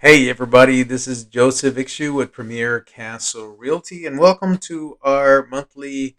Hey everybody, this is Joseph Ixu with Premier Castle Realty, and welcome to our monthly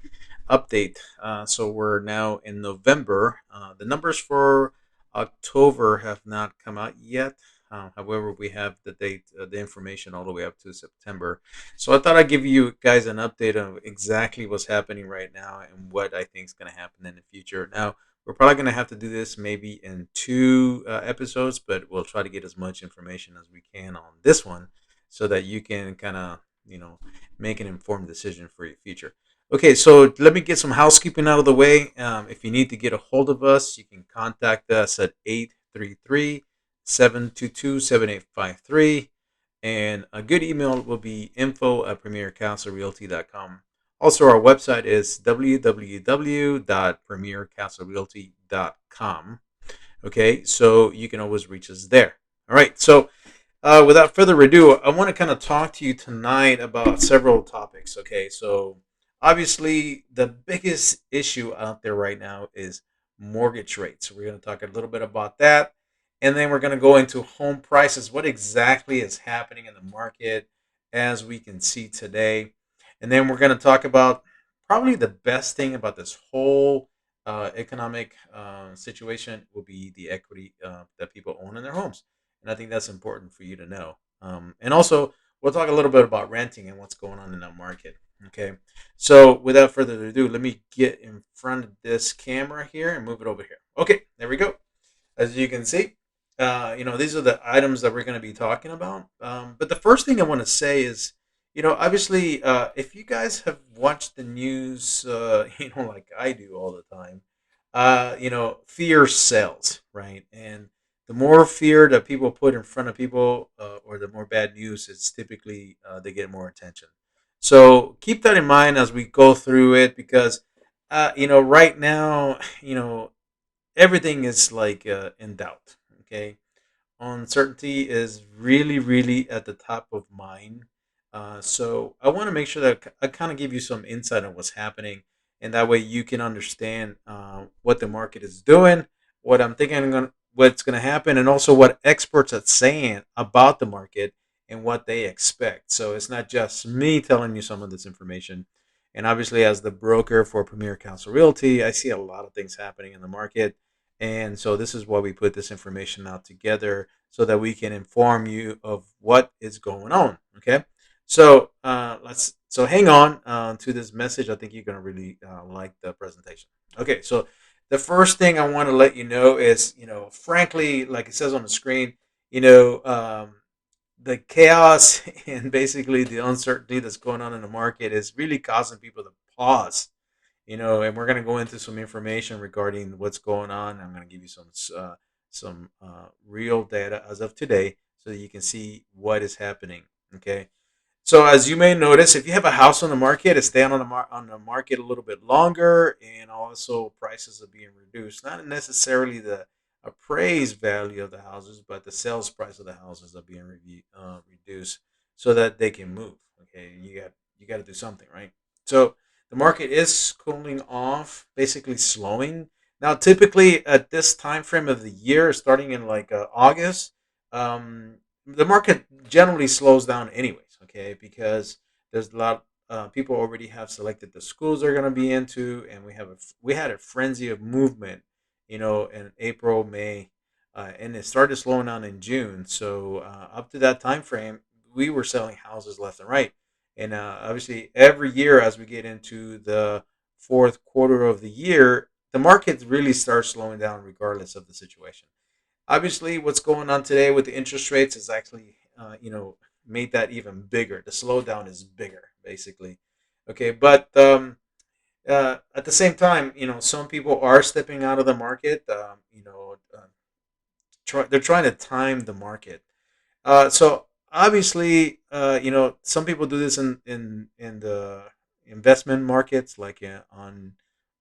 update. So we're now in November. The numbers for October have not come out yet. However, we have the date, the information all the way up to September. So I thought I'd give you guys an update of exactly what's happening right now and what I think is going to happen in the future. Now, we're probably going to have to do this maybe in two episodes, but we'll try to get as much information as we can on this one so that you can kind of, make an informed decision for your future. Okay, so let me get some housekeeping out of the way. If you need to get a hold of us, you can contact us at 833-722-7853. And a good email will be info@premiercastlerealty.com. Also, our website is www.premiercastlerealty.com. Okay, so you can always reach us there. All right, so without further ado, I want to kind of talk to you tonight about several topics. Okay, so obviously, the biggest issue out there right now is mortgage rates. We're going to talk a little bit about that. And then we're going to go into home prices, what exactly is happening in the market as we can see today. And then we're going to talk about probably the best thing about this whole economic situation will be the equity that people own in their homes. And I think that's important for you to know. And also, we'll talk a little bit about renting and what's going on in the market. Okay. So without further ado, let me get in front of this camera here and move it over here. Okay, there we go. As you can see, these are the items that we're going to be talking about. But the first thing I want to say is, obviously, if you guys have watched the news, like I do all the time, fear sells, right? And the more fear that people put in front of people, or the more bad news, it's typically they get more attention. So keep that in mind as we go through it, because right now, everything is like in doubt. Okay, uncertainty is really, really at the top of mind. So I want to make sure that I kind of give you some insight on what's happening, and that way you can understand what the market is doing, what I'm thinking, what's going to happen, and also what experts are saying about the market and what they expect. So it's not just me telling you some of this information. And obviously, as the broker for Premier Council Realty, I see a lot of things happening in the market. And so this is why we put this information out together so that we can inform you of what is going on. Okay. So so hang on to this message. I think you're going to really like the presentation. Okay. So the first thing I want to let you know is, frankly, like it says on the screen, the chaos and basically the uncertainty that's going on in the market is really causing people to pause, and we're going to go into some information regarding what's going on. I'm going to give you some real data as of today so that you can see what is happening. Okay. So as you may notice, if you have a house on the market, it's staying on the market a little bit longer, and also prices are being reduced. Not necessarily the appraised value of the houses, but the sales price of the houses are being reduced so that they can move. Okay, you got to do something, right? So the market is cooling off, basically slowing. Now, typically at this time frame of the year, starting in like August, the market generally slows down anyways. Okay, because there's a lot. People already have selected the schools they're going to be into, and we had a frenzy of movement, in April, May, and it started slowing down in June. So up to that time frame, we were selling houses left and right. And obviously, every year as we get into the fourth quarter of the year, the market really starts slowing down regardless of the situation. Obviously, what's going on today with the interest rates is actually, made that even bigger. The slowdown is bigger, basically. Okay, but at the same time, some people are stepping out of the market. They're trying to time the market. So obviously, some people do this in the investment markets, like on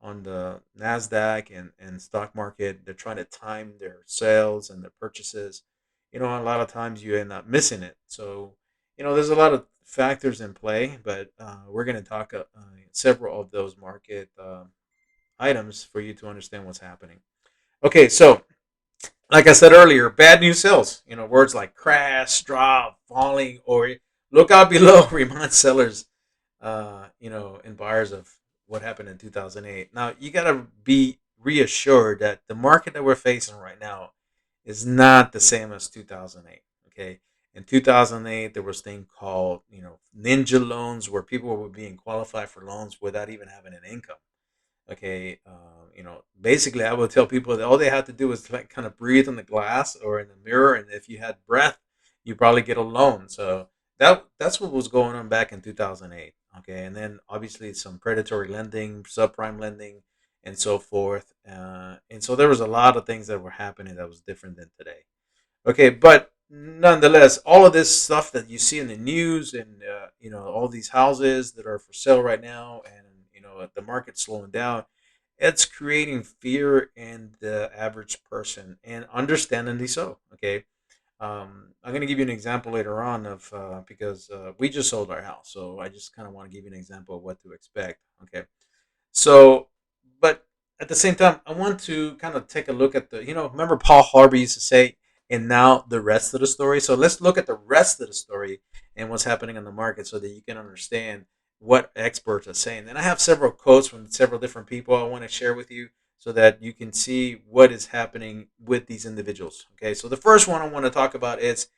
the Nasdaq and stock market. They're trying to time their sales and their purchases. A lot of times you end up missing it. So there's a lot of factors in play, but we're going to talk several of those market items for you to understand what's happening. Okay, so like I said earlier, bad news sells. Words like crash, drop, falling, or look out below remind sellers, and buyers of what happened in 2008. Now, you got to be reassured that the market that we're facing right now is not the same as 2008. Okay. In 2008, there was a thing called, ninja loans, where people were being qualified for loans without even having an income. Okay, basically, I would tell people that all they had to do was like kind of breathe in the glass or in the mirror, and if you had breath, you probably get a loan. So that's what was going on back in 2008. Okay, and then obviously some predatory lending, subprime lending, and so forth. And so there was a lot of things that were happening that was different than today. Okay, but nonetheless, all of this stuff that you see in the news, and all these houses that are for sale right now, and the market slowing down, it's creating fear in the average person, and understandably so. Okay, I'm going to give you an example later on of because we just sold our house, so I just kind of want to give you an example of what to expect. Okay, so, but at the same time, I want to kind of take a look at remember Paul Harvey used to say, and now the rest of the story. So let's look at the rest of the story and what's happening in the market so that you can understand what experts are saying. And I have several quotes from several different people I want to share with you so that you can see what is happening with these individuals. Okay, so the first one I want to talk about is,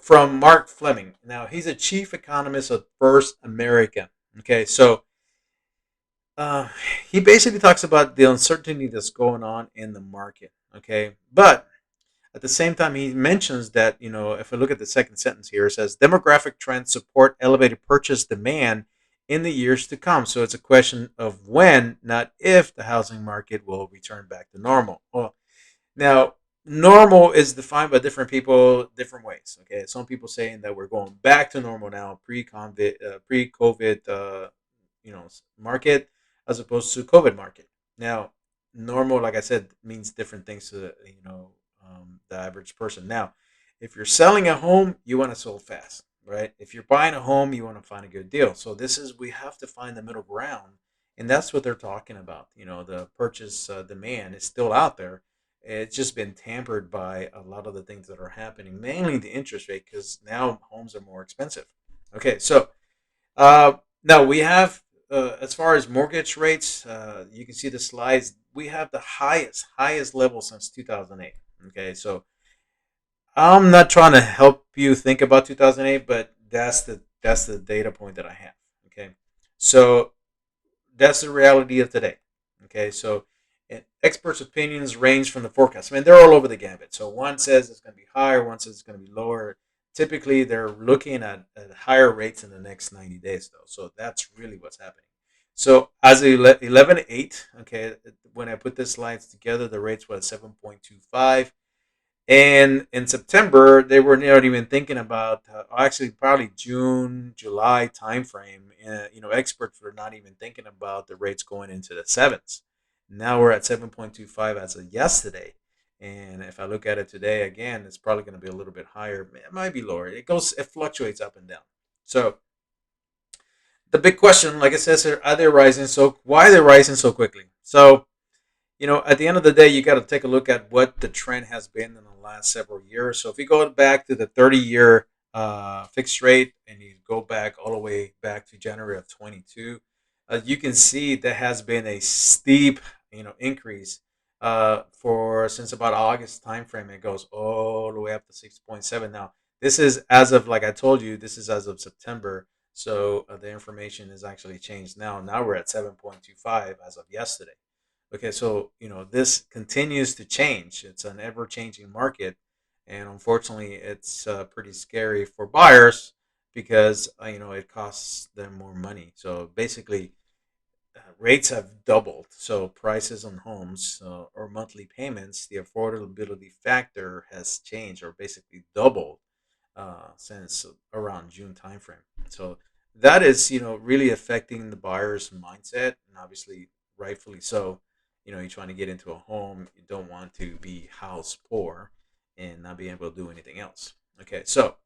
from Mark Fleming. Now, he's a chief economist of First American. Okay, so uh, he basically talks about the uncertainty that's going on in the market. Okay, but at the same time, he mentions that if we look at the second sentence here, it says demographic trends support elevated purchase demand in the years to come. So it's a question of when, not if, the housing market will return back to normal. Well, now, normal is defined by different people different ways. Okay, some people saying that we're going back to normal now, pre-COVID, market, as opposed to COVID market. Now, normal, like I said, means different things to the average person. Now, if you're selling a home, you want to sell fast, right? If you're buying a home, you want to find a good deal. So we have to find the middle ground, and that's what they're talking about. The purchase demand is still out there. It's just been tampered by a lot of the things that are happening, mainly the interest rate, because now homes are more expensive. Okay, so uh, now we have, as far as mortgage rates, you can see the slides. We have the highest level since 2008. Okay, so I'm not trying to help you think about 2008, but that's the data point that I have. Okay, so that's the reality of today. Okay, so and experts' opinions range from the forecast. I mean, they're all over the gambit. So one says it's going to be higher, one says it's going to be lower. Typically, they're looking at higher rates in the next 90 days, though. So that's really what's happening. So as of 11/8, okay, when I put the slides together, the rates were at 7.25. And in September, they were not even thinking about, actually probably June, July timeframe. Experts were not even thinking about the rates going into the sevens. Now we're at 7.25 as of yesterday. And if I look at it today, again, it's probably going to be a little bit higher. It might be lower. It fluctuates up and down. So the big question, like it says here, are they rising? So why are they rising so quickly? So at the end of the day, you got to take a look at what the trend has been in the last several years. So if you go back to the 30-year fixed rate, and you go back all the way back to January of 22, you can see there has been a steep, increase for since about August timeframe. It goes all the way up to 6.7. Now, this is as of, like I told you, this is as of September. So the information is actually changed now. Now we're at 7.25 as of yesterday. Okay, so this continues to change. It's an ever-changing market, and unfortunately, it's pretty scary for buyers because it costs them more money. So basically, rates have doubled. So prices on homes or monthly payments, the affordability factor has changed or basically doubled since around June timeframe. So that is really affecting the buyer's mindset, and obviously rightfully so. You're trying to get into a home, you don't want to be house poor and not be able to do anything else. Okay, so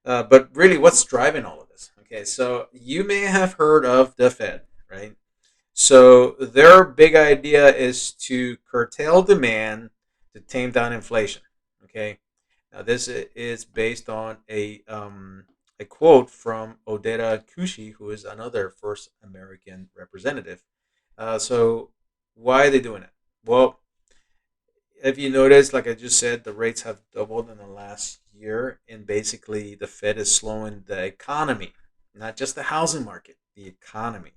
but really, what's driving all of this? Okay, so you may have heard of the Fed, right? So their big idea is to curtail demand, to tame down inflation. Okay, now this is based on a quote from Odetta Kushi, who is another first American representative. So why are they doing it? Well, if you notice, like I just said, the rates have doubled in the last year, and basically the Fed is slowing the economy, not just the housing market, the economy,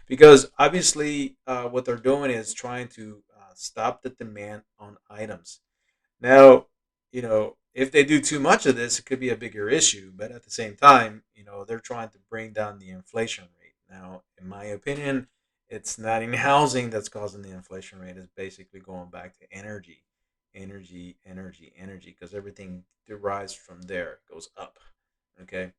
because obviously what they're doing is trying to stop the demand on items. Now, if they do too much of this, it could be a bigger issue. But at the same time, they're trying to bring down the inflation rate. Now, in my opinion, it's not in housing that's causing the inflation rate. It's basically going back to energy, energy, energy, energy, because everything derives from there. It goes up. Okay.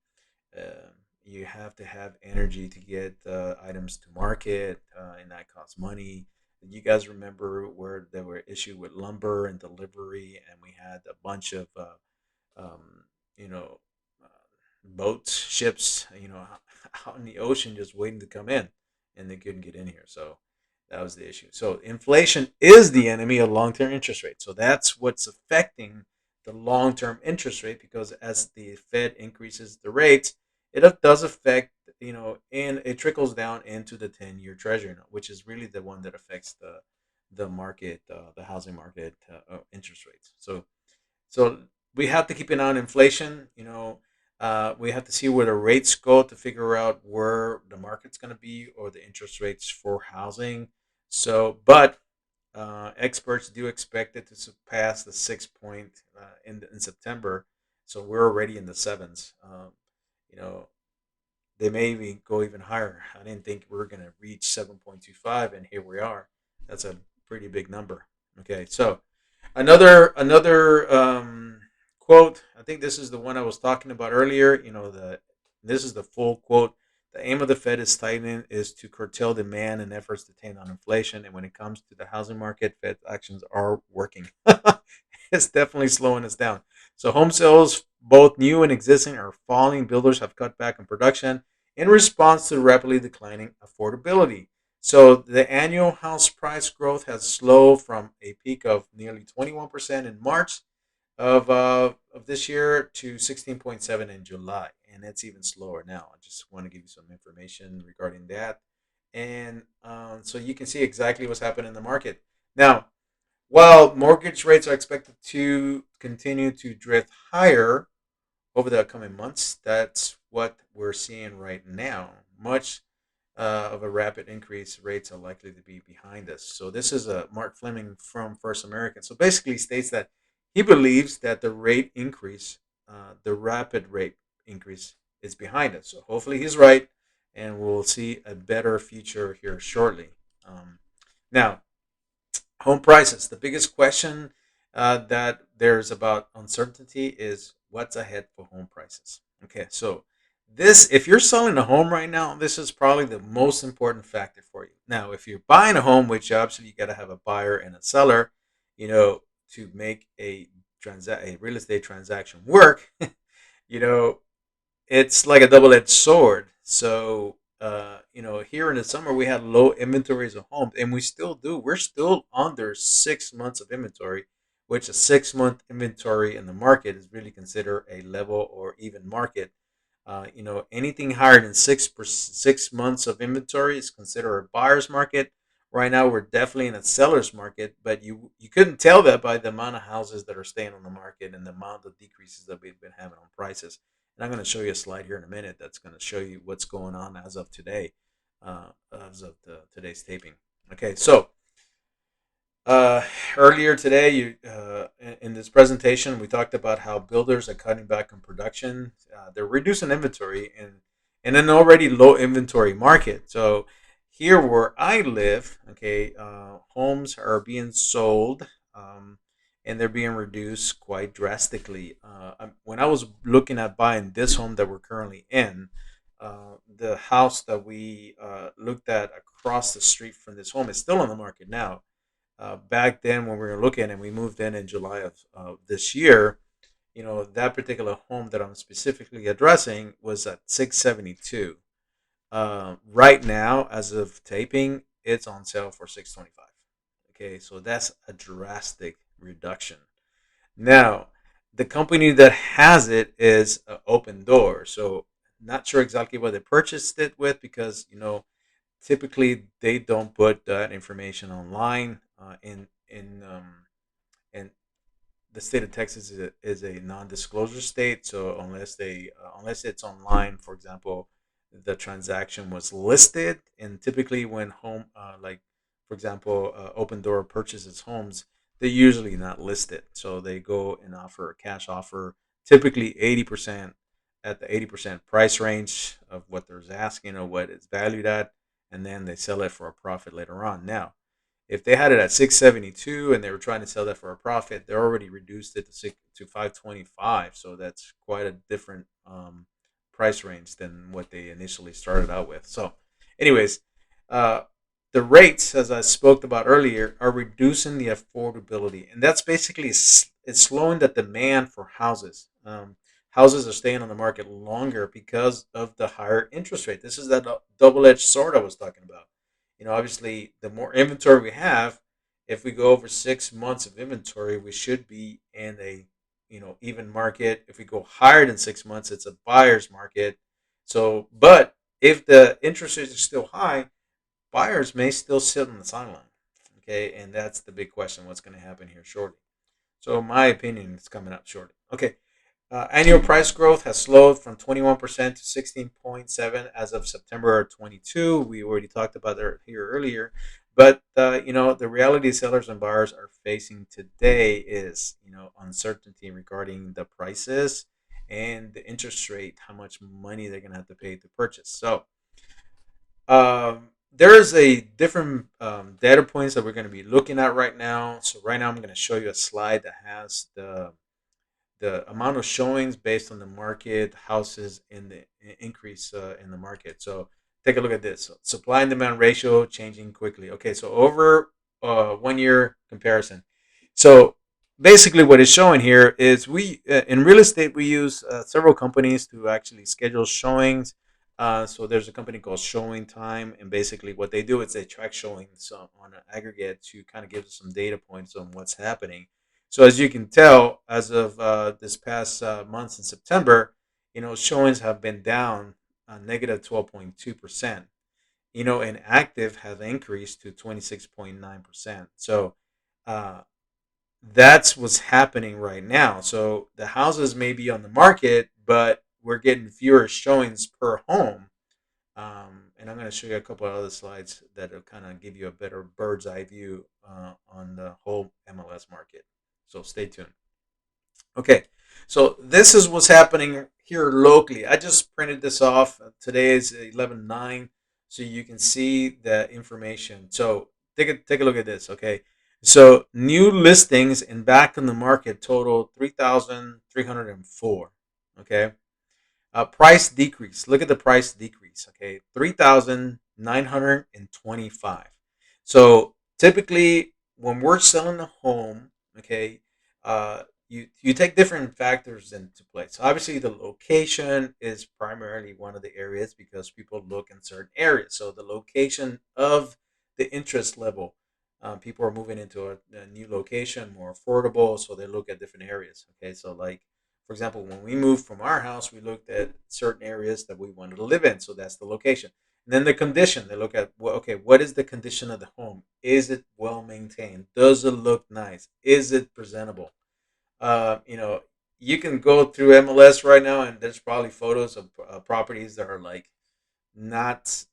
Um, you have to have energy to get items to market, and that costs money. You guys remember where there were issue with lumber and delivery, and we had a bunch of um, you know uh, boats, ships, out in the ocean just waiting to come in, and they couldn't get in here. So that was the issue. So inflation is the enemy of long-term interest rates. So that's what's affecting the long-term interest rate, because as the Fed increases the rates, it does affect, and it trickles down into the 10-year treasury note, which is really the one that affects the market, the housing market, interest rates. So we have to keep an eye on inflation. We have to see where the rates go to figure out where the market's going to be, or the interest rates for housing. But experts do expect it to surpass the 6 point in September. So we're already in the sevens. You know, they may even go even higher. I didn't think we were going to reach 7.25, and here we are. That's a pretty big number. Okay, so another quote. I think this is the one I was talking about earlier. This is the full quote. The aim of the Fed is tightening is to curtail demand and efforts to tame down inflation. And when it comes to the housing market, Fed actions are working. It's definitely slowing us down. So home sales, both new and existing, are falling. Builders have cut back on production in response to rapidly declining affordability. So the annual house price growth has slowed from a peak of nearly 21% in March of this year to 16.7 in July, and it's even slower now. I just want to give you some information regarding that, and so you can see exactly what's happening in the market now. While mortgage rates are expected to continue to drift higher over the upcoming months, that's what we're seeing right now. Much of a rapid increase rates are likely to be behind us. So this is a Mark Fleming from First American. So basically states that he believes that the rapid rate increase is behind us. So hopefully he's right, and we'll see a better future here shortly. Now, home prices. The biggest question that there's about uncertainty is what's ahead for home prices. Okay, so if you're selling a home right now, this is probably the most important factor for you. Now, if you're buying a home, which obviously you got to have a buyer and a seller, to make a real estate transaction work, you know, it's like a double-edged sword. So, here in the summer we had low inventories of homes, and we still do. We're still under 6 months of inventory, which a 6 month inventory in the market is really considered a level or even market. Anything higher than 6 months of inventory is considered a buyer's market. Right now, we're definitely in a seller's market, but you couldn't tell that by the amount of houses that are staying on the market and the amount of decreases that we've been having on prices. And I'm going to show you a slide here in a minute that's going to show you what's going on as of today, as of today's taping. Okay, so uh, earlier today, in this presentation, we talked about how builders are cutting back on production. They're reducing inventory in an already low inventory market. So here where I live, okay, homes are being sold, and they're being reduced quite drastically. When I was looking at buying this home that we're currently in, the house that we looked at across the street from this home is still on the market now. Back then when we were looking and we moved in July of this year, that particular home that I'm specifically addressing was at 672. Right now, as of taping, it's on sale for 625. Okay, so that's a drastic reduction. Now, the company that has it is Open Door. So, not sure exactly what they purchased it with because typically they don't put that information online in the state of Texas is a non-disclosure state. So unless it's online, for example, the transaction was listed, and typically when like for example, Open Door purchases homes, they're usually not listed. So they go and offer a cash offer, typically 80% at the 80% price range of what they're asking or what it's valued at, and then they sell it for a profit later on. Now, if they had it at 672 and they were trying to sell that for a profit, they already reduced it to 525. So that's quite a different price range than what they initially started out with. So, anyways, uh, the rates, as I spoke about earlier, are reducing the affordability, and that's basically it's slowing the demand for houses. Houses are staying on the market longer because of the higher interest rate. This is that double-edged sword I was talking about. Obviously, the more inventory we have, if we go over 6 months of inventory, we should be in a even market. If we go higher than 6 months, it's a buyer's market. So, but if the interest rates are still high, buyers may still sit on the sideline. Okay, and that's the big question: what's going to happen here shortly? So, my opinion is coming up shortly. Okay, annual price growth has slowed from 21% to 16.7 as of September 22. We already talked about that here earlier. But the reality sellers and buyers are facing today is uncertainty regarding the prices and the interest rate, how much money they're going to have to pay to purchase. So there is a different data points that we're going to be looking at right now. So right now I'm going to show you a slide that has the amount of showings based on the market, houses, and the increase in the market. So take a look at this. So supply and demand ratio changing quickly. Okay, so over 1 year comparison. So basically, what it's showing here is we in real estate we use several companies to actually schedule showings. So there's a company called Showing Time, and basically what they do is they track showings on an aggregate to kind of give us some data points on what's happening. So as you can tell, as of this past months in September, showings have been down negative 12.2%. And active have increased to 26.9%. So uh, that's what's happening right now. So the houses may be on the market, but we're getting fewer showings per home. And I'm going to show you a couple of other slides that will kind of give you a better bird's eye view on the whole MLS market. So stay tuned. Okay, so this is what's happening here locally. I just printed this off. Today is 11/9, so you can see the information. So take a look at this. Okay, so new listings and back on the market total 3,304. Okay, price decrease. Look at the price decrease. Okay, 3,925. So typically, when we're selling a home, okay, you take different factors into place. Obviously, the location is primarily one of the areas because people look in certain areas. So the location of the interest level. People are moving into a new location, more affordable, so they look at different areas. Okay, so like for example, when we moved from our house, we looked at certain areas that we wanted to live in. So that's the location. And then the condition. They look at, well, okay, what is the condition of the home? Is it well maintained? Does it look nice? Is it presentable? Uh, you know, you can go through MLS right now, and there's probably photos of properties that are like not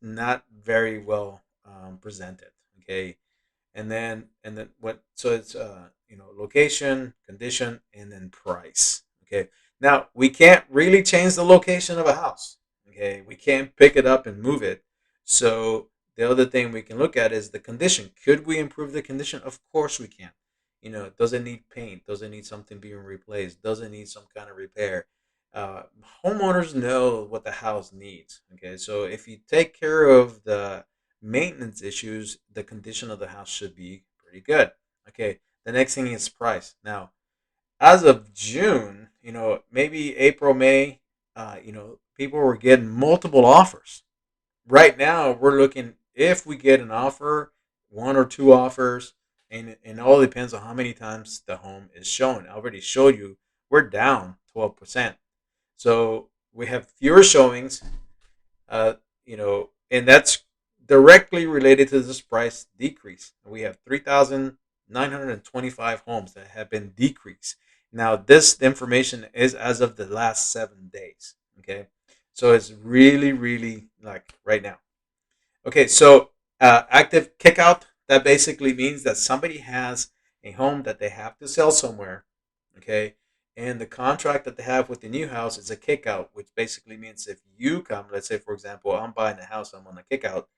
very well presented. Okay, and then what so it's location, condition, and then price. Okay, now we can't really change the location of a house. Okay, we can't pick it up and move it. So the other thing we can look at is the condition. Could we improve the condition? Of course we can. Does it need paint? Does it need something being replaced? Does it need some kind of repair? uh, Homeowners know what the house needs. Okay, so if you take care of the maintenance issues, the condition of the house should be pretty good. Okay, the next thing is price. Now, as of June, maybe April, May, people were getting multiple offers. Right now, we're looking if we get an offer, one or two offers. And it all depends on how many times the home is shown. I already showed you we're down 12%. So we have fewer showings, and that's directly related to this price decrease. We have 3,925 homes that have been decreased. Now, this information is as of the last 7 days. Okay. So it's really, really like right now. Okay, so active kickout, that basically means that somebody has a home that they have to sell somewhere, okay, and the contract that they have with the new house is a kickout, which basically means if you come, let's say for example, I'm buying a house, I'm on a kickout,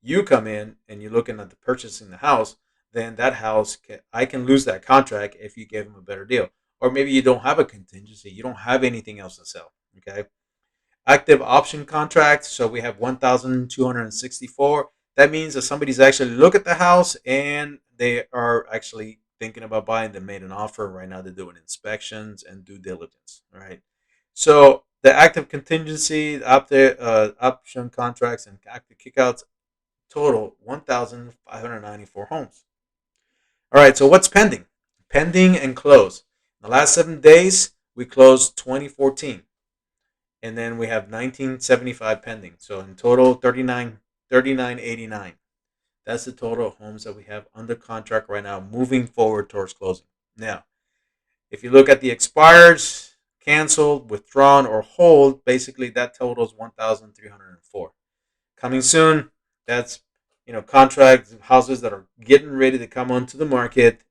you come in and you're looking at the purchasing the house, then that house I can lose that contract if you give them a better deal, or maybe you don't have a contingency, you don't have anything else to sell, okay. Active option contracts. So we have 1,264. That means that somebody's actually look at the house and they are actually thinking about buying. They made an offer. Right now they're doing inspections and due diligence. All right. So the active contingency, option contracts, and active kickouts total 1,594 homes. All right. So what's pending? Pending and closed. In the last 7 days, we closed 2014, and then we have 1975 pending. So in total, 3989. That's the total of homes that we have under contract right now, moving forward towards closing. Now, if you look at the expireds, canceled, withdrawn, or hold, basically that totals 1,304. Coming soon, that's contract houses that are getting ready to come onto the market,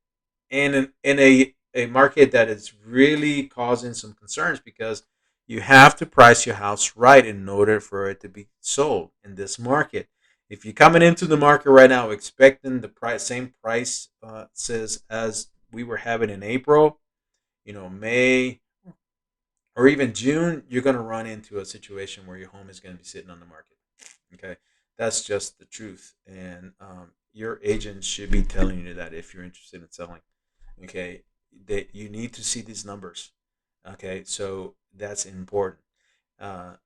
and in a market that is really causing some concerns because you have to price your house right in order for it to be sold in this market. If you're coming into the market right now expecting the same price says as we were having in April, May, or even June, you're going to run into a situation where your home is going to be sitting on the market. Okay, that's just the truth, and your agent should be telling you that if you're interested in selling. Okay, that you need to see these numbers. Okay, so that's important.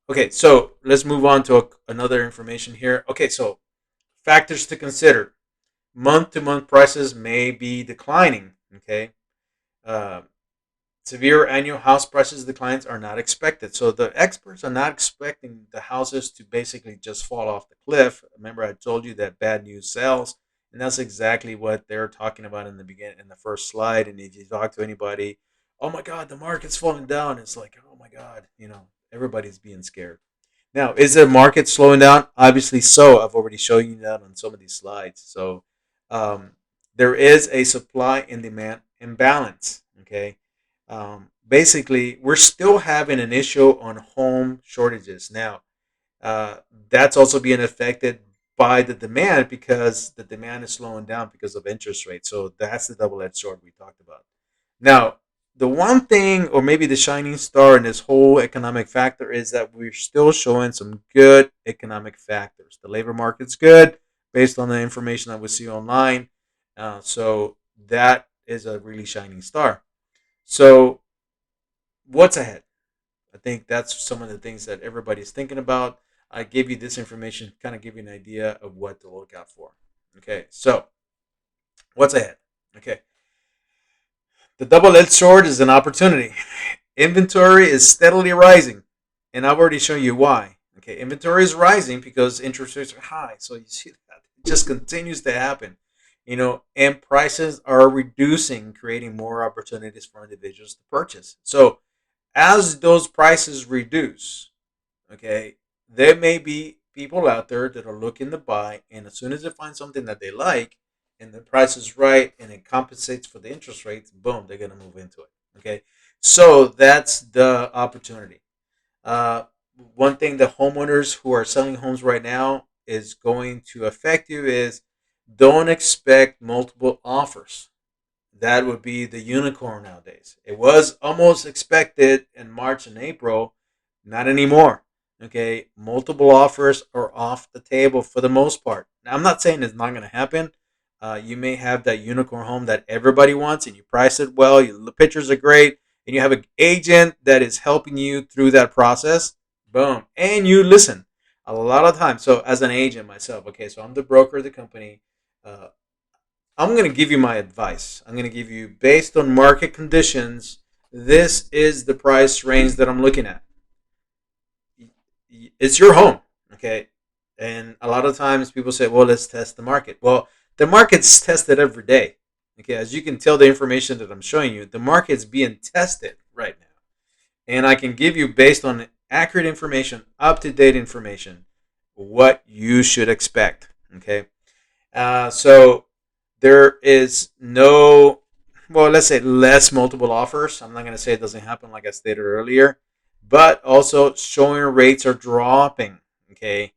Okay, so let's move on to another information here. Okay, so factors to consider: month to month prices may be declining. Okay, uh, severe annual house prices declines are not expected. So the experts are not expecting the houses to basically just fall off the cliff. Remember, I told you that bad news sells, and that's exactly what they're talking about in the beginning, in the first slide. And if you talk to anybody, oh my God, the market's falling down. It's like, oh my God, everybody's being scared. Now, is the market slowing down? Obviously, so. I've already shown you that on some of these slides. So, um, there is a supply and demand imbalance. Okay, basically, we're still having an issue on home shortages. Now, uh, that's also being affected by the demand because the demand is slowing down because of interest rates. So that's the double-edged sword we talked about. Now, the one thing, or maybe the shining star in this whole economic factor, is that we're still showing some good economic factors. The labor market's good based on the information that we see online. So that is a really shining star. So what's ahead? I think that's some of the things that everybody's thinking about. I gave you this information, kind of give you an idea of what to look out for. Okay, so what's ahead? Okay, the double-edged sword is an opportunity. Inventory is steadily rising, and I've already shown you why. Okay, inventory is rising because interest rates are high. So you see that it just continues to happen. And prices are reducing, creating more opportunities for individuals to purchase. So as those prices reduce, okay, there may be people out there that are looking to buy, and as soon as they find something that they like and the price is right and it compensates for the interest rates, boom, they're going to move into it. Okay, so that's the opportunity. uh, One thing the homeowners who are selling homes right now is going to affect you is don't expect multiple offers. That would be the unicorn nowadays. It was almost expected in March and April, not anymore. Okay, multiple offers are off the table for the most part. Now, I'm not saying it's not going to happen. You may have that unicorn home that everybody wants, and you price it well. The pictures are great, and you have an agent that is helping you through that process. Boom, and you listen a lot of times. So, as an agent myself, okay, so I'm the broker of the company. Uh, I'm going to give you my advice. I'm going to give you, based on market conditions, this is the price range that I'm looking at. It's your home, okay? And a lot of times people say, well, let's test the market. Well, the market's tested every day. Okay, as you can tell, the information that I'm showing you, the market's being tested right now. And I can give you, based on accurate information, up to date information, what you should expect. Okay, so there is no, well, let's say less multiple offers. I'm not going to say it doesn't happen, like I stated earlier, but also showing rates are dropping. Okay,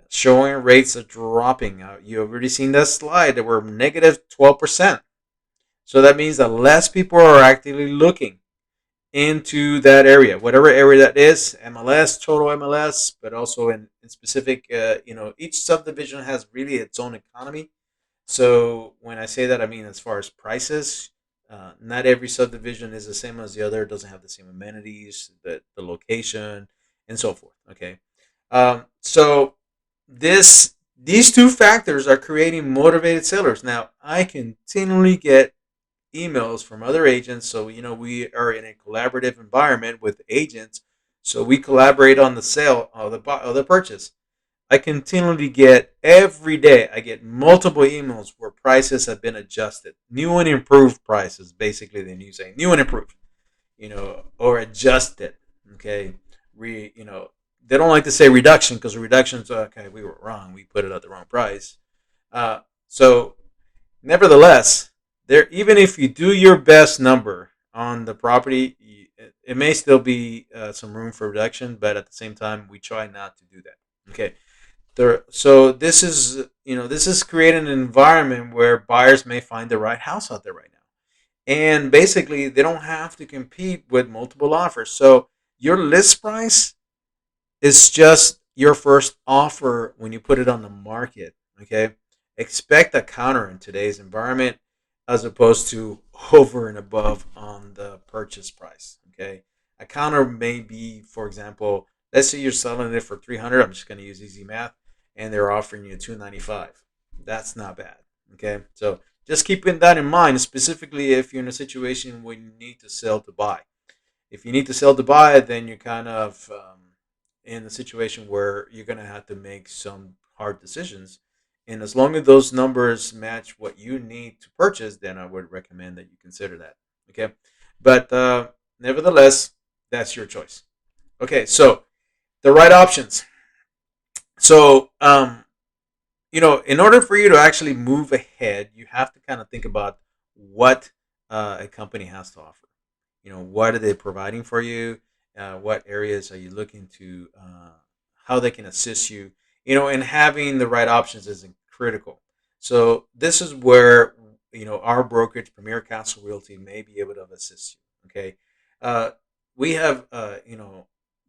showing rates are dropping. You've already seen that slide that were negative 12%. So that means that less people are actively looking into that area, whatever area that is, MLS, total MLS, but also in specific, each subdivision has really its own economy. So when I say that, I mean as far as prices, not every subdivision is the same as the other. It doesn't have the same amenities, the location, and so forth. Okay, so these two factors are creating motivated sellers. Now I continually get emails from other agents. So, we are in a collaborative environment with agents. So we collaborate on the sale of the purchase. I continually get, every day, I get multiple emails where prices have been adjusted. New and improved prices, basically, the new saying, new and improved, or adjusted. Okay. They don't like to say reduction, because reductions, okay, we were wrong. We put it at the wrong price. So nevertheless, there, even if you do your best number on the property, it may still be some room for reduction, but at the same time, we try not to do that. Okay, so this is creating an environment where buyers may find the right house out there right now, and basically they don't have to compete with multiple offers. So your list price is just your first offer when you put it on the market. Okay, expect a counter in today's environment, as opposed to over and above on the purchase price. Okay, a counter may be, for example, let's say you're selling it for 300. I'm just going to use easy math, and they're offering you 295. That's not bad. Okay, so just keeping that in mind, specifically if you're in a situation where you need to sell to buy. If you need to sell to buy, then you're kind of in a situation where you're going to have to make some hard decisions. And as long as those numbers match what you need to purchase, then I would recommend that you consider that. Okay. But nevertheless, that's your choice. Okay. So the right options. So, in order for you to actually move ahead, you have to kind of think about what a company has to offer. What are they providing for you? What areas are you looking to? How they can assist you? And having the right options is critical. So this is where our brokerage, Premier Castle Realty, may be able to assist you. Okay, uh, we have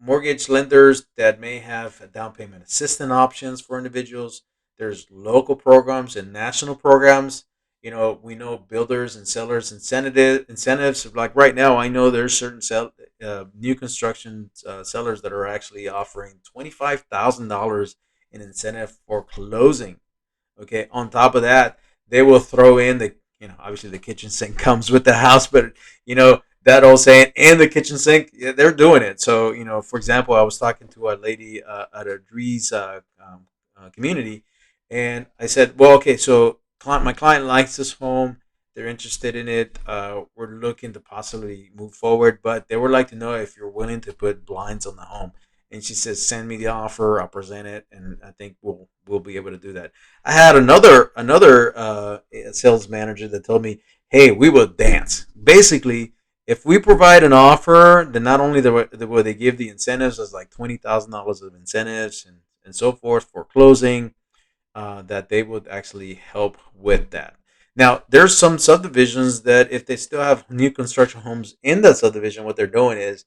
mortgage lenders that may have down payment assistance options for individuals. There's local programs and national programs. We know builders and sellers incentives. Like right now, I know there's certain new construction sellers that are actually offering $25,000 in incentive for closing. Okay. On top of that, they will throw in obviously the kitchen sink comes with the house, but that old saying, and the kitchen sink, yeah, they're doing it. So, for example, I was talking to a lady at a Drees community, and I said, well, okay, so my client likes this home. They're interested in it. We're looking to possibly move forward, but they would like to know if you're willing to put blinds on the home. And she says, send me the offer. I'll present it, and I think we'll be able to do that. I had another sales manager that told me, hey, we will dance. Basically, if we provide an offer, then not only will they give the incentives as like $20,000 of incentives and so forth for closing, that they would actually help with that. Now, there's some subdivisions that if they still have new construction homes in that subdivision, what they're doing is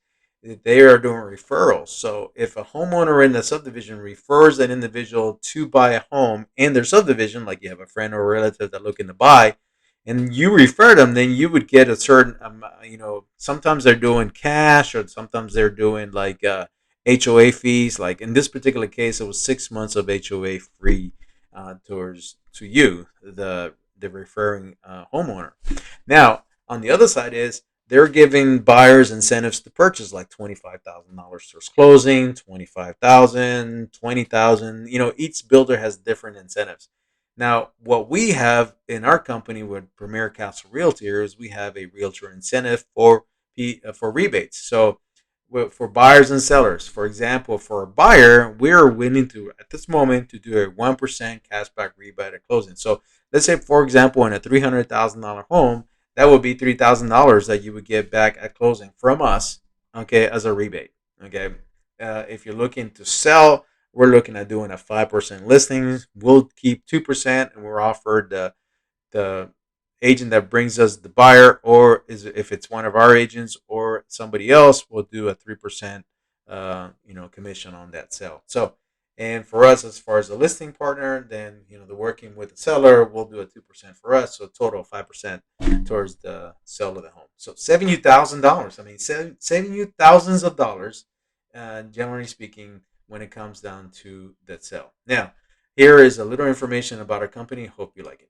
they are doing referrals. So if a homeowner in the subdivision refers an individual to buy a home in their subdivision, like you have a friend or a relative that looking to buy, and you refer them, then you would get a certain, sometimes they're doing cash, or sometimes they're doing like HOA fees. Like in this particular case, it was 6 months of HOA free towards to you, the referring homeowner. Now, on the other side is they're giving buyers incentives to purchase, like $25,000 towards closing, 25,000, 20,000. Each builder has different incentives. Now, what we have in our company with Premier Castle Realty is we have a realtor incentive for rebates. So for buyers and sellers, for example, for a buyer, we're willing to at this moment to do a 1% cashback rebate at closing. So let's say, for example, in a $300,000 home, that would be $3,000 that you would get back at closing from us, okay, as a rebate. Okay, if you're looking to sell, we're looking at doing a 5% listings. We'll keep 2%, and we're offered the agent that brings us the buyer, or if it's one of our agents or somebody else, we'll do a 3% commission on that sale. So, and for us, as far as the listing partner, then the working with the seller, we'll do a 2% for us, so total 5% towards the sale of the home. So saving you $1,000. I mean, saving you thousands of dollars, generally speaking, when it comes down to that sale. Now, here is a little information about our company. Hope you like it.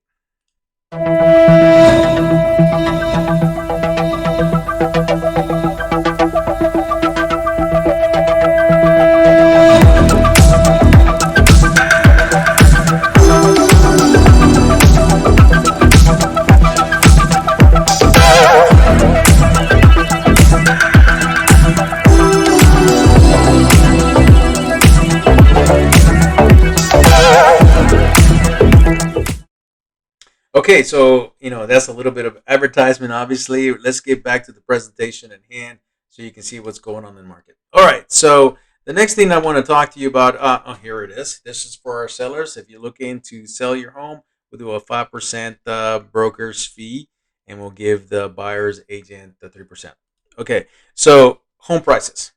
Okay, so that's a little bit of advertisement. Obviously, let's get back to the presentation at hand so you can see what's going on in the market. All right, so the next thing I want to talk to you about. Here it is. This is for our sellers. If you're looking to sell your home, we'll do a 5% broker's fee, and we'll give the buyer's agent the 3%. Okay, so home prices.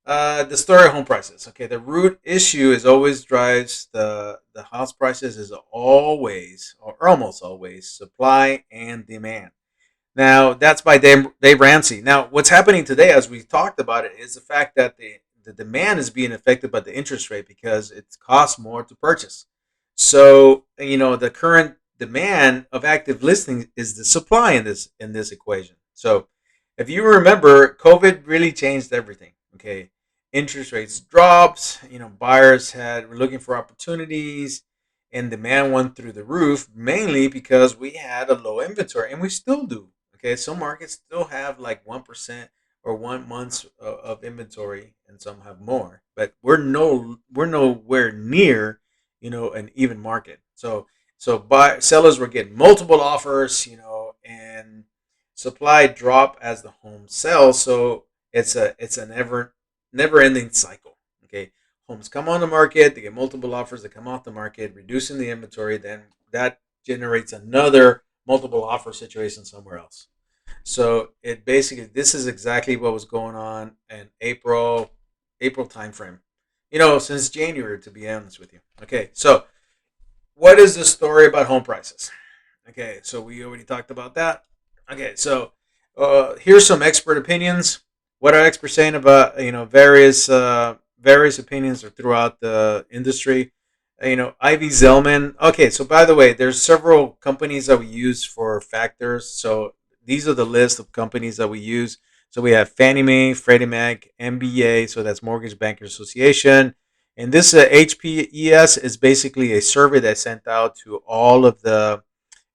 The story of home prices. Okay, the root issue is always drives the house prices is always or almost always supply and demand. Now that's by Dave Ramsey. Now what's happening today, as we talked about it, is the fact that the demand is being affected by the interest rate because it costs more to purchase. So the current demand of active listings is the supply in this equation. So if you remember, COVID really changed everything. Okay, interest rates dropped. Buyers were looking for opportunities, and demand went through the roof. Mainly because we had a low inventory, and we still do. Okay, some markets still have like 1% or 1 month of inventory, and some have more. But we're nowhere near an even market. So sellers were getting multiple offers, and supply drop as the home sells. So it's a never ending cycle. Okay, homes come on the market, they get multiple offers, they come off the market, reducing the inventory, then that generates another multiple offer situation somewhere else. So it basically, this is exactly what was going on in April timeframe. Since January, to be honest with you. Okay, so what is the story about home prices? Okay, so we already talked about that. Okay, so here's some expert opinions. What are experts saying about various opinions are throughout the industry? Ivy Zellman. Okay, so by the way, there's several companies that we use for factors. So these are the list of companies that we use. So we have Fannie Mae, Freddie Mac, MBA. So that's Mortgage Bankers Association. And this HPES is basically a survey that's sent out to all of the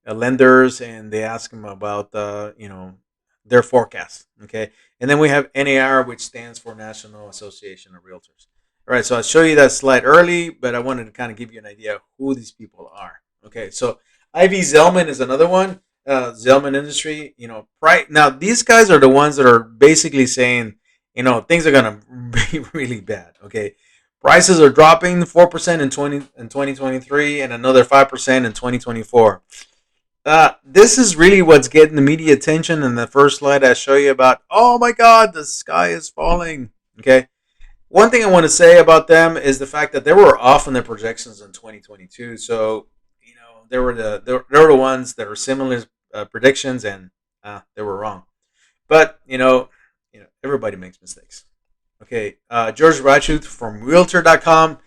lenders, and they ask them about their forecast. Okay, and then we have NAR, which stands for National Association of Realtors. All right, so I'll show you that slide early, but I wanted to kind of give you an idea of who these people are. Okay, so Ivy Zellman is another one. Zellman Industry. Right now, these guys are the ones that are basically saying, things are gonna be really bad. Okay, prices are dropping 4% in 2023, and another 5% in 2024. This is really what's getting the media attention. In the first slide, I show you about, oh my God, the sky is falling. Okay. One thing I want to say about them is the fact that they were off in their projections in 2022. So, they were the ones that are similar predictions, and they were wrong. But everybody makes mistakes. Okay. George Rachuth from Realtor.com.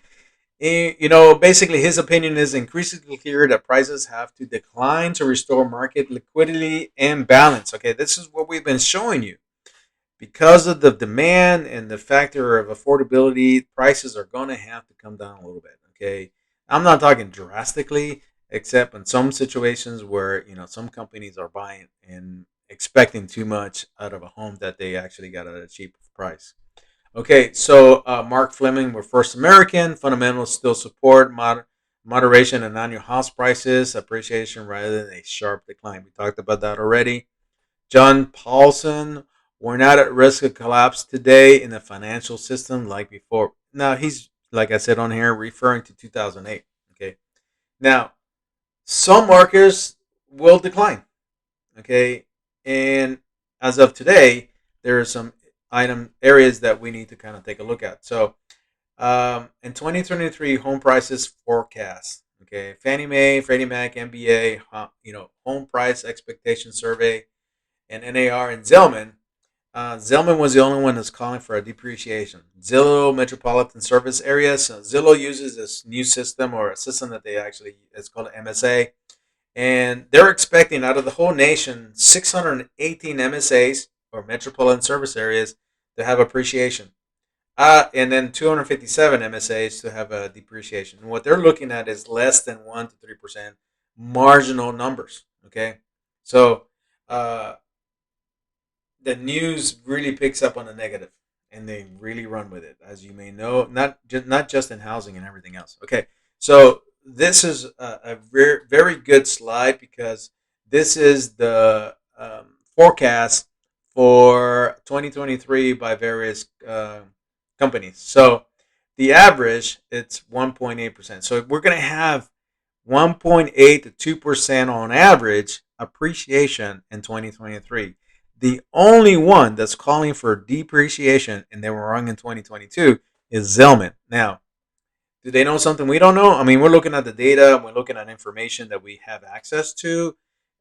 Basically his opinion is increasingly clear that prices have to decline to restore market liquidity and balance. Okay, this is what we've been showing you. Because of the demand and the factor of affordability, prices are going to have to come down a little bit. Okay, I'm not talking drastically, except in some situations where some companies are buying and expecting too much out of a home that they actually got at a cheap price. Okay, so Mark Fleming, we're First American. Fundamentals still support moderation in annual house prices, appreciation rather than a sharp decline. We talked about that already. John Paulson, we're not at risk of collapse today in the financial system like before. Now, he's, like I said on here, referring to 2008. Okay. Now, some markets will decline. Okay. And as of today, there are some item areas that we need to kind of take a look at. So, in 2023, home prices forecast. Okay. Fannie Mae, Freddie Mac, MBA, home price expectation survey, and NAR and Zellman. Zellman was the only one that's calling for a depreciation. Zillow Metropolitan Service Area. So Zillow uses this new system or a system that they actually, it's called MSA. And they're expecting out of the whole nation 618 MSAs or metropolitan service areas to have appreciation. And then 257 MSAs to have a depreciation. And what they're looking at is less than 1 to 3% marginal numbers. Okay. So, uh, the news really picks up on the negative and they really run with it, as you may know, not just in housing and everything else. Okay, so this is a very, very good slide because this is the forecast for 2023 by various companies. So the average, it's 1.8%. So we're going to have 1.8 to 2% on average appreciation in 2023. The only one that's calling for depreciation, and they were wrong in 2022, is Zellman. Now, do they know something we don't know? I mean, we're looking at the data, we're looking at information that we have access to.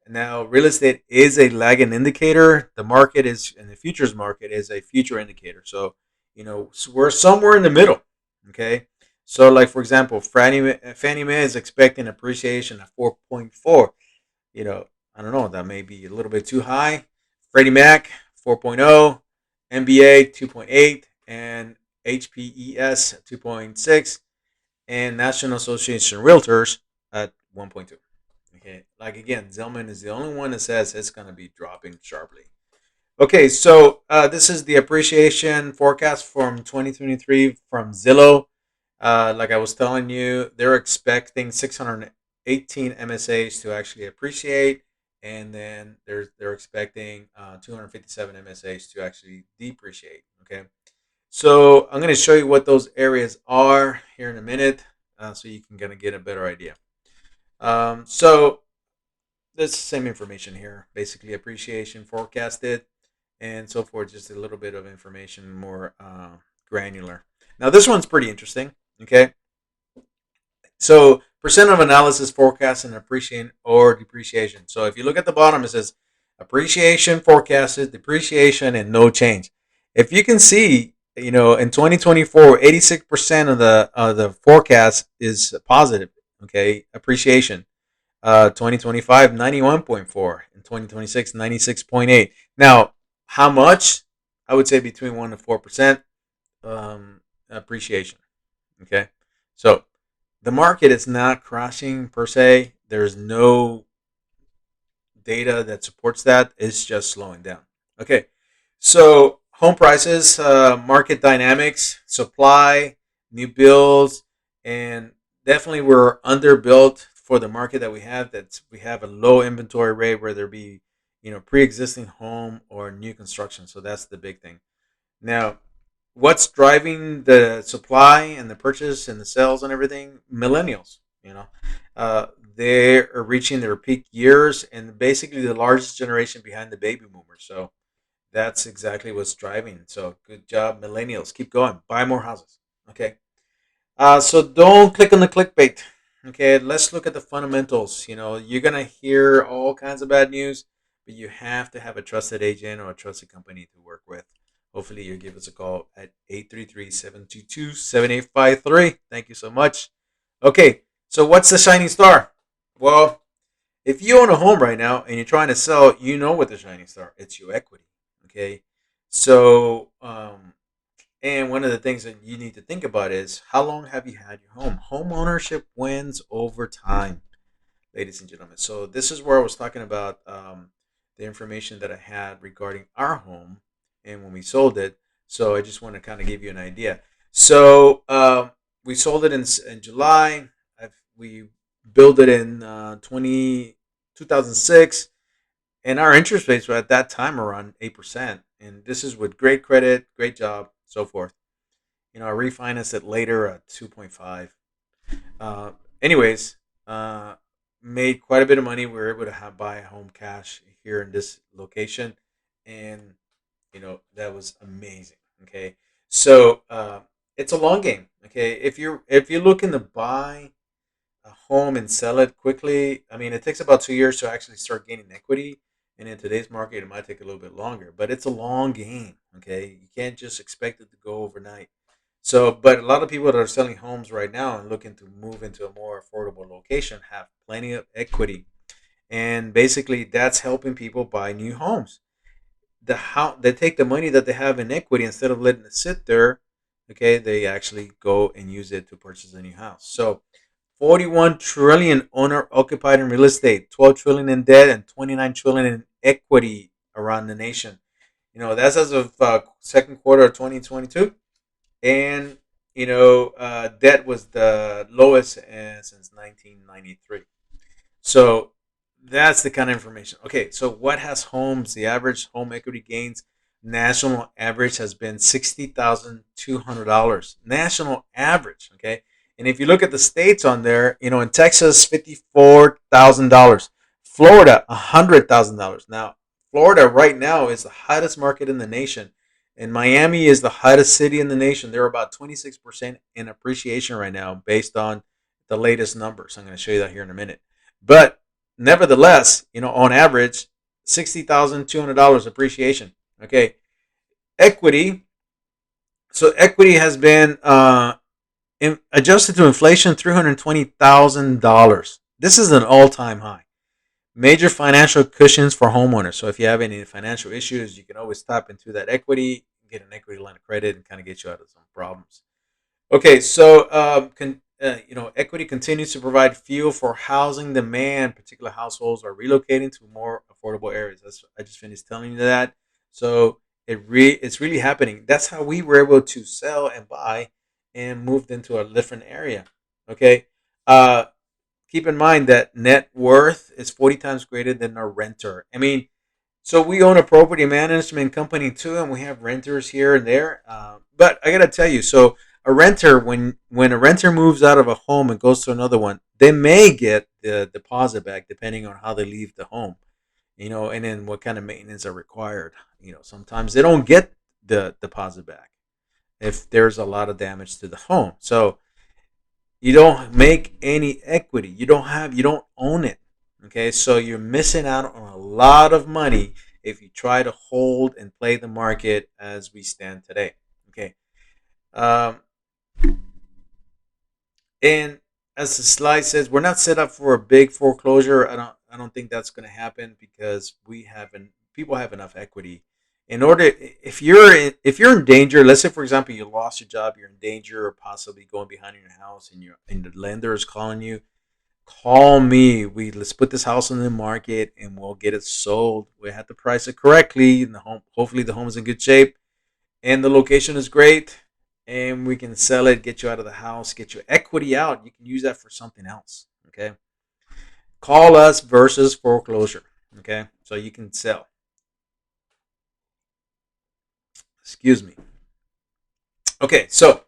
Now, real estate is a lagging indicator. The market is, and the futures market is a future indicator. So, so we're somewhere in the middle. Okay. So, like for example, Fannie Mae is expecting appreciation of 4.4. I don't know, that may be a little bit too high. Freddie Mac 4.0, MBA 2.8, and HPES 2.6, and National Association of Realtors at 1.2. Okay, like again, Zellman is the only one that says it's going to be dropping sharply. Okay, so this is the appreciation forecast from 2023 from Zillow. Like I was telling you, they're expecting 618 MSAs to actually appreciate, and then they're expecting 257 MSAs to actually depreciate. Okay, so I'm going to show you what those areas are here in a minute, so you can kind of get a better idea. So there's the same information here, basically appreciation forecasted and so forth. Just a little bit of information more granular. Now this one's pretty interesting. Okay, so percent of analysis forecast and appreciation or depreciation. So if you look at the bottom, it says appreciation forecasted, depreciation, and no change. If you can see, in 2024, 86% of the forecast is positive. Okay, appreciation. 2025, 91.4. In 2026, 96.8. Now, how much? I would say between 1 to 4% appreciation. Okay, so the market is not crashing per se. There's no data that supports that. It's just slowing down. Okay, so home prices, market dynamics, supply, new builds, and definitely we're underbuilt for the market that we have. That's we have a low inventory rate, whether it be pre-existing home or new construction. So that's the big thing. Now, what's driving the supply and the purchase and the sales and everything? Millennials. Uh, they are reaching their peak years and basically the largest generation behind the baby boomers. So that's exactly what's driving. So good job, millennials. Keep going. Buy more houses. Okay. So don't click on the clickbait. Okay. Let's look at the fundamentals. You're gonna hear all kinds of bad news, but you have to have a trusted agent or a trusted company to work with. hopefully you give us a call at 833-722-7853. Thank you so much. Okay, so what's the shining star? Well, if you own a home right now and you're trying to sell, you know what the shining star. It's your equity. Okay, so and one of the things that you need to think about is how long have you had your home? Home ownership wins over time, ladies and gentlemen. So this is where I was talking about the information that I had regarding our home and when we sold it. So I just want to kind of give you an idea. So we sold it in July. We built it in 2006, and our interest rates were at that time around 8%. And this is with great credit, great job, so forth. I refinanced it later at 2.5. Uh, anyways, uh, made quite a bit of money. We were able to buy a home cash here in this location, and that was amazing. Okay, so it's a long game. Okay, if you're looking to buy a home and sell it quickly, I mean, it takes about 2 years to actually start gaining equity. And in today's market, it might take a little bit longer, but it's a long game. Okay, you can't just expect it to go overnight. So, but a lot of people that are selling homes right now and looking to move into a more affordable location have plenty of equity, and basically that's helping people buy new homes. They take the money that they have in equity, instead of letting it sit there. Okay, they actually go and use it to purchase a new house. So 41 trillion owner occupied in real estate, 12 trillion in debt, and 29 trillion in equity around the nation. That's as of second quarter of 2022. And debt was the lowest since 1993. So that's the kind of information. Okay, so what has homes? The average home equity gains national average has been $60,200. National average. Okay, and if you look at the states on there, in Texas, $54,000. Florida, $100,000. Now, Florida right now is the hottest market in the nation, and Miami is the hottest city in the nation. They're about 26% in appreciation right now, based on the latest numbers. I'm going to show you that here in a minute. But nevertheless, on average, $60,200 appreciation. Okay, equity. So equity has been adjusted to inflation, $320,000. This is an all-time high. Major financial cushions for homeowners. So if you have any financial issues, you can always tap into that equity, get an equity line of credit, and kind of get you out of some problems. Okay, so equity continues to provide fuel for housing demand. Particular households are relocating to more affordable areas. I just finished telling you that. So it's really happening. That's how we were able to sell and buy and moved into a different area. Okay, uh, keep in mind that net worth is 40 times greater than a renter. I mean, so we own a property management company too, and we have renters here and there. But I gotta tell you, so a renter, when a renter moves out of a home and goes to another one, they may get the deposit back depending on how they leave the home, and then what kind of maintenance are required. Sometimes they don't get the deposit back if there's a lot of damage to the home. So you don't make any equity. You don't own it. Okay, so you're missing out on a lot of money if you try to hold and play the market as we stand today. Okay, um, and as the slide says, we're not set up for a big foreclosure. I don't think that's going to happen because people have enough equity. In order, if you're in danger, let's say for example you lost your job, you're in danger or possibly going behind in your house, and the lender is calling you. Call me. Let's put this house on the market and we'll get it sold. We have to price it correctly, and the home. Hopefully, the home is in good shape and the location is great, and we can sell it, get you out of the house, get your equity out. You can use that for something else. Okay. Call us versus foreclosure. Okay. So you can sell. Excuse me. Okay. So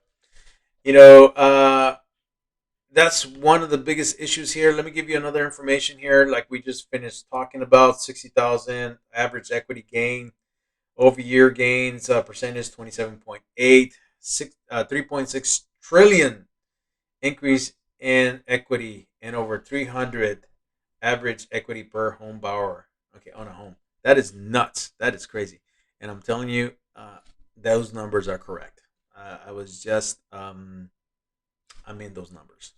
you know, that's one of the biggest issues here. Let me give you another information here. Like we just finished talking about, 60,000 average equity gain over year gains, percentage 27.8, 3.6 trillion increase in equity, and over 300 average equity per home borrower. Okay, on a home. That is nuts. That is crazy. And I'm telling you, those numbers are correct. I was just I mean those numbers.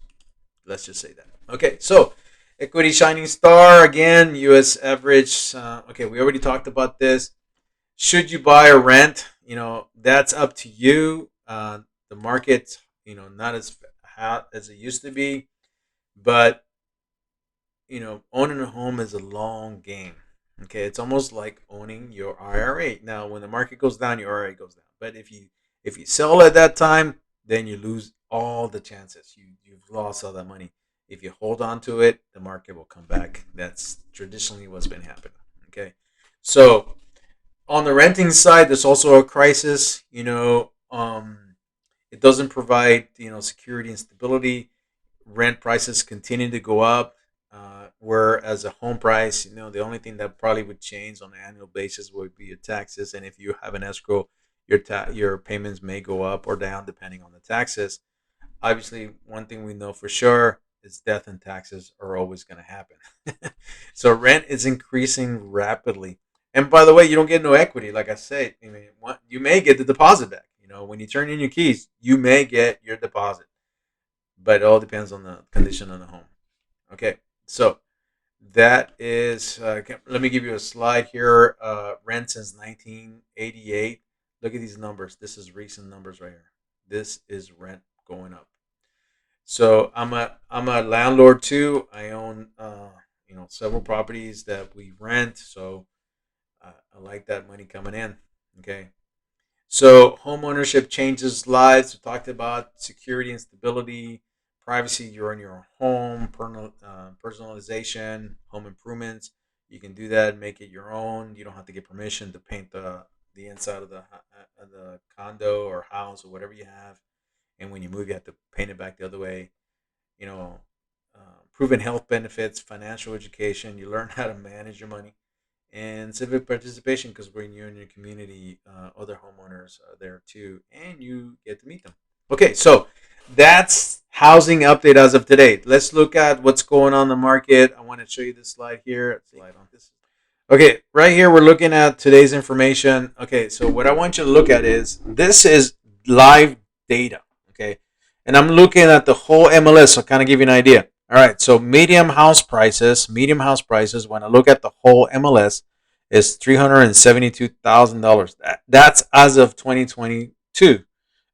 Let's just say that. Okay, so equity shining star again, U.S. average. Okay, we already talked about this. Should you buy or rent? That's up to you. The market, not as hot as it used to be, but owning a home is a long game. Okay, it's almost like owning your IRA. Now, when the market goes down, your IRA goes down. But if you sell at that time, then you lose all the chances. You've lost all that money. If you hold on to it, the market will come back. That's traditionally what's been happening. Okay, so on the renting side, there's also a crisis. It doesn't provide security and stability. Rent prices continue to go up. Whereas a home price, the only thing that probably would change on an annual basis would be your taxes, and if you have an escrow, your payments may go up or down depending on the taxes. Obviously, one thing we know for sure is death and taxes are always going to happen. So rent is increasing rapidly. And by the way, you don't get no equity. Like I said, you may get the deposit back. When you turn in your keys, you may get your deposit, but it all depends on the condition of the home. Okay, so that is. Let me give you a slide here. Rent since 1988. Look at these numbers. This is recent numbers right here. This is rent going up. So I'm a landlord too. I own several properties that we rent. So I like that money coming in. Okay. So home ownership changes lives. We talked about security and stability, privacy. You're in your home, personalization, home improvements. You can do that, make it your own. You don't have to get permission to paint the inside of the condo or house or whatever you have. And when you move, you have to paint it back the other way. You know, Proven health benefits, financial education. You learn how to manage your money and civic participation because when you're in your community, other homeowners are there too, and you get to meet them. Okay, so that's housing update as of today. Let's look at what's going on in the market. I want to show you this slide here. Slide on this. Okay, right here we're looking at today's information. Okay, so what I want you to look at is this is live data. Okay, and I'm looking at the whole MLS, so kind of give you an idea. All right, so medium house prices. When I look at the whole MLS, is $372,000. That's as of 2022,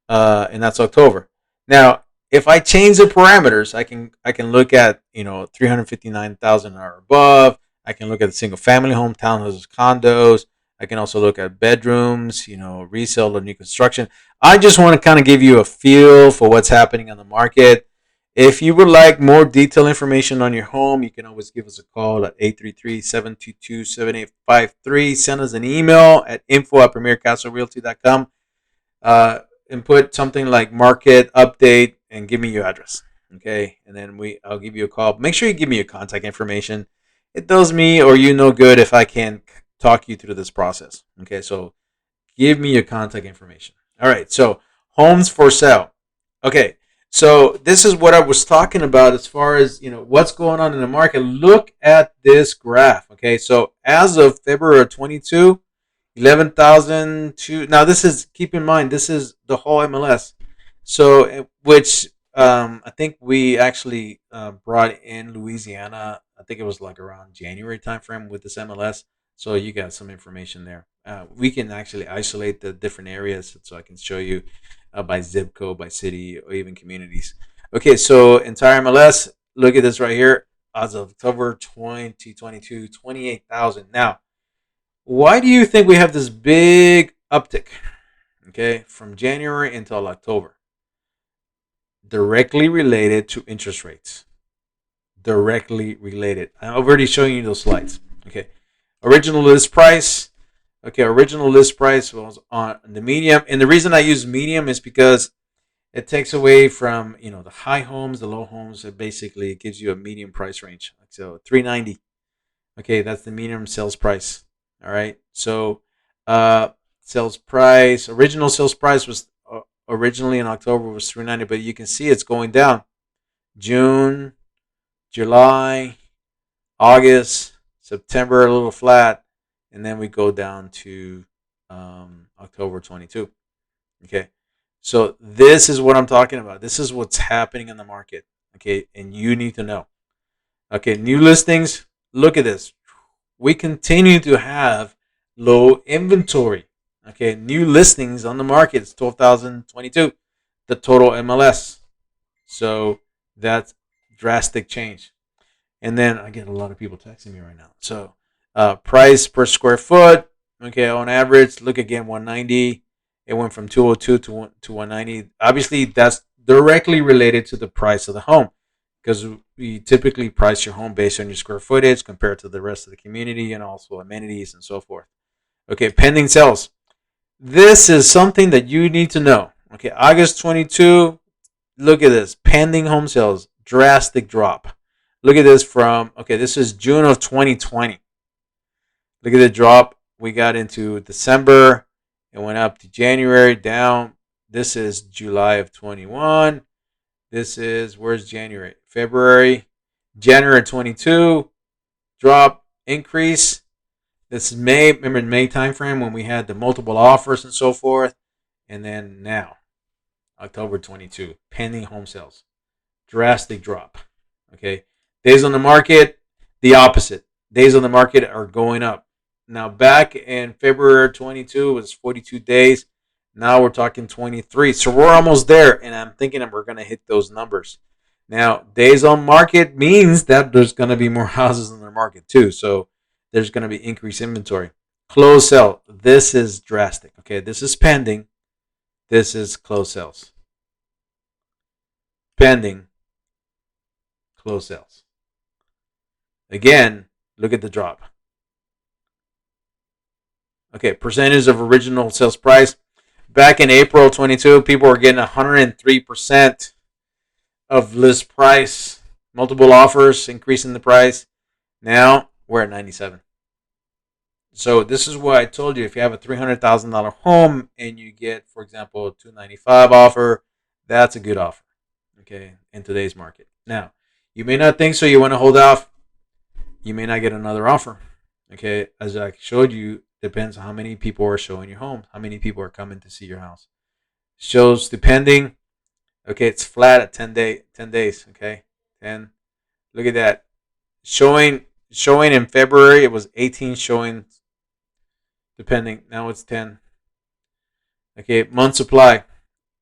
and that's October. Now, if I change the parameters, I can look at 359,000 or above. I can look at single family home, townhouses, condos. I can also look at bedrooms, resale or new construction. I just want to kind of give you a feel for what's happening on the market. If you would like more detailed information on your home, you can always give us a call at 833-722-7853. Send us an email at info@premiercastlerealty.com, and put something like market update and give me your address. Okay, and then I'll give you a call. Make sure you give me your contact information. It does me or you no good if I can talk you through this process. Okay, so give me your contact information. All right, so homes for sale. Okay, so this is what I was talking about as far as what's going on in the market. Look at this graph. Okay, so as of February 22, 11,002. Now this is, keep in mind, this is the whole MLS. So which I think we actually brought in Louisiana. I think it was like around January timeframe with this MLS. So you got some information there. We can actually isolate the different areas so I can show you by zip code, by city, or even communities. Okay, so entire MLS. Look at this right here. As of October 2022, 28,000. Now, why do you think we have this big uptick? Okay, from January until October. Directly related to interest rates. Directly related. I'm already showing you those slides. Okay, original list price. Okay, original list price was on the medium, and the reason I use medium is because it takes away from the high homes, the low homes. It basically gives you a medium price range. So 390. Okay, that's the medium sales price. All right. So sales price, original sales price was originally in October was 390, but you can see it's going down. June, July, August, September a little flat, and then we go down to October 22. Okay. So this is what I'm talking about. This is what's happening in the market. Okay. And you need to know. Okay. New listings. Look at this. We continue to have low inventory. Okay. New listings on the market is 12,022, the total MLS. So that's drastic change. And then I get a lot of people texting me right now. So price per square foot, okay, on average, look again, 190. It went from 202 to 190. Obviously, that's directly related to the price of the home because we typically price your home based on your square footage compared to the rest of the community and also amenities and so forth. Okay, pending sales. This is something that you need to know. Okay, August 22, look at this. Pending home sales, drastic drop. Look at this from, okay, this is June of 2020. Look at the drop. We got into December. It went up to January, down. This is July of 21. This is, where's January? February. January 22, drop, increase. This is May, remember May timeframe when we had the multiple offers and so forth. And then now, October 22, pending home sales. Drastic drop. Okay. Days on the market, the opposite. Days on the market are going up. Now, back in February 22, it was 42 days. Now we're talking 23. So we're almost there, and I'm thinking that we're going to hit those numbers. Now, days on market means that there's going to be more houses in the market too. So there's going to be increased inventory. Closed sale. This is drastic. Okay. This is pending. This is closed sales. Pending. Closed sales. Again, look at the drop. Okay, percentage of original sales price. Back in April 22, people were getting 103% of list price. Multiple offers, increasing the price. Now we're at 97. So this is what I told you. If you have a $300,000 home and you get, for example, a $295 offer, that's a good offer. Okay, in today's market. Now, you may not think so. You want to hold off. You may not get another offer. Okay, as I showed you, depends on how many people are showing your home, how many people are coming to see your house. Shows depending. Okay, it's flat at 10 days. Okay, 10. Look at that. Showing in February, it was 18 showing depending. Now it's 10. Okay, month supply.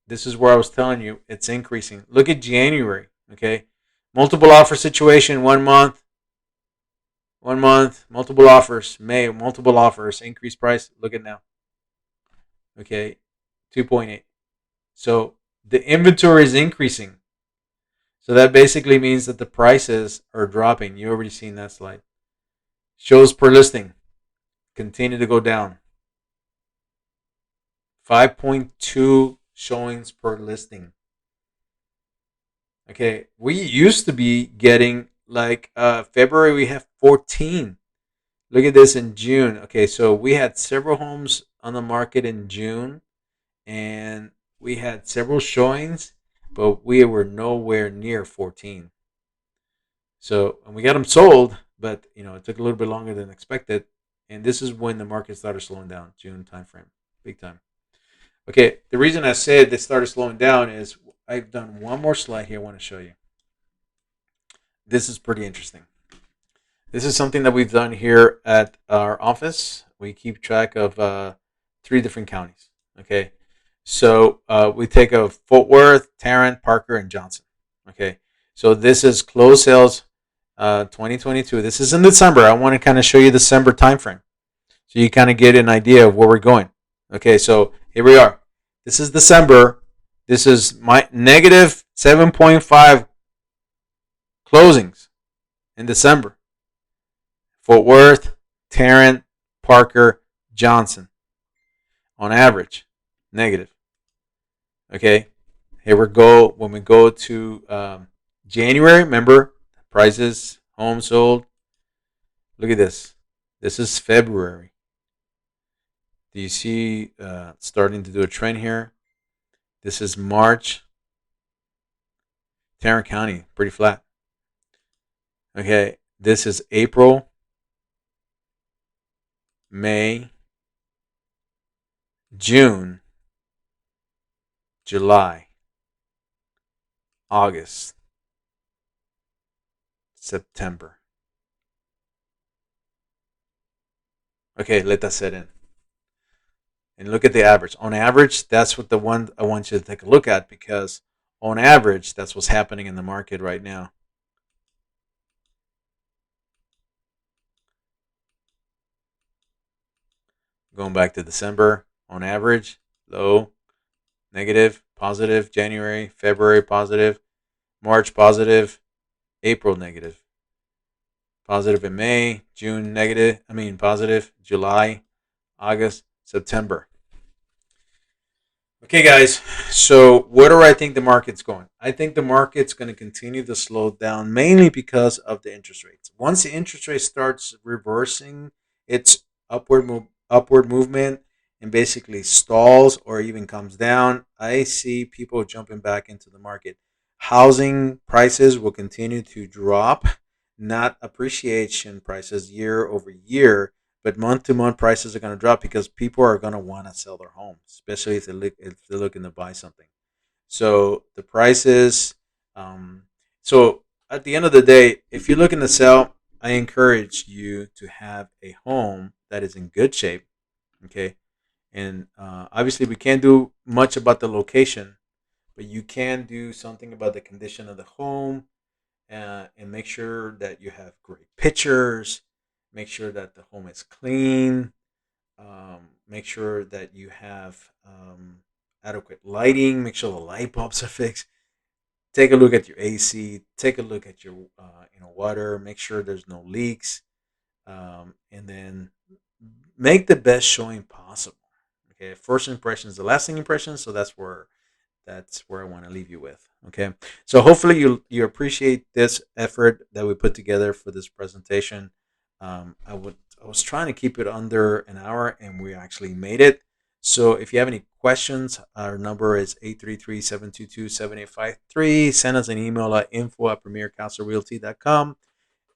This is where I was telling you it's increasing. Look at January. Okay, multiple offer situation, 1 month. 1 month, multiple offers. May, multiple offers. Increased price. Look at now. Okay, 2.8. So the inventory is increasing. So that basically means that the prices are dropping. You already seen that slide. Shows per listing continue to go down. 5.2 showings per listing. Okay, we used to be getting like February we have 14. Look at this in June. Okay, so we had several homes on the market in June and we had several showings, but we were nowhere near 14. So, and we got them sold, but it took a little bit longer than expected. And this is when the market started slowing down, June timeframe, big time. Okay, the reason I said they started slowing down is I've done one more slide here I want to show you. This is pretty interesting. This is something that we've done here at our office. We keep track of 3 different counties. Okay, so we take a Fort Worth, Tarrant, Parker, and Johnson. Okay, so this is closed sales 2022. This is in December. I want to kind of show you the December timeframe so you kind of get an idea of where we're going. Okay, so here we are. This is December. This is my negative 7.5 closings in December. Fort Worth, Tarrant, Parker, Johnson. On average, negative. Okay, here we go. When we go to January, remember, prices, homes sold. Look at this. This is February. Do you see starting to do a trend here? This is March. Tarrant County, pretty flat. Okay, this is April, May, June, July, August, September. Okay, let that set in. And look at the average. On average, that's what the one I want you to take a look at, because on average, that's what's happening in the market right now. Going back to December, on average, low, negative, positive, January, February, positive, March, positive, April, negative, positive in May, June, negative, positive, July, August, September. Okay, guys. So, where do I think the market's going? I think the market's going to continue to slow down, mainly because of the interest rates. Once the interest rate starts reversing its upward movement and basically stalls or even comes down, I see people jumping back into the market. Housing prices will continue to drop, not appreciation prices year over year, but month to month prices are going to drop because people are going to want to sell their homes, especially if they're looking to buy something. So the prices. Um, so at the end of the day, if you're looking to sell, I encourage you to have a home that is in good shape. Okay, and obviously we can't do much about the location, but you can do something about the condition of the home, and make sure that you have great pictures. Make sure that the home is clean. Make sure that you have adequate lighting. Make sure the light bulbs are fixed. Take a look at your AC. Take a look at your water. Make sure there's no leaks, and then make the best showing possible. Okay, first impression is the lasting impression, so that's where I want to leave you with. Okay, so hopefully you appreciate this effort that we put together for this presentation. I was trying to keep it under an hour, and we actually made it. So if you have any questions, our number is 833-722-7853. Send us an email at info@premiercastlerealty.com,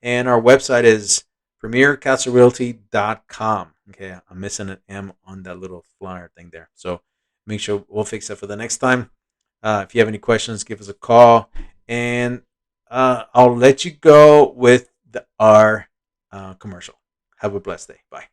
and our website is premiercastlerealty.com. Okay, I'm missing an M on that little flyer thing there, so make sure we'll fix that for the next time. If you have any questions, give us a call, and I'll let you go with our commercial. Have a blessed day. Bye.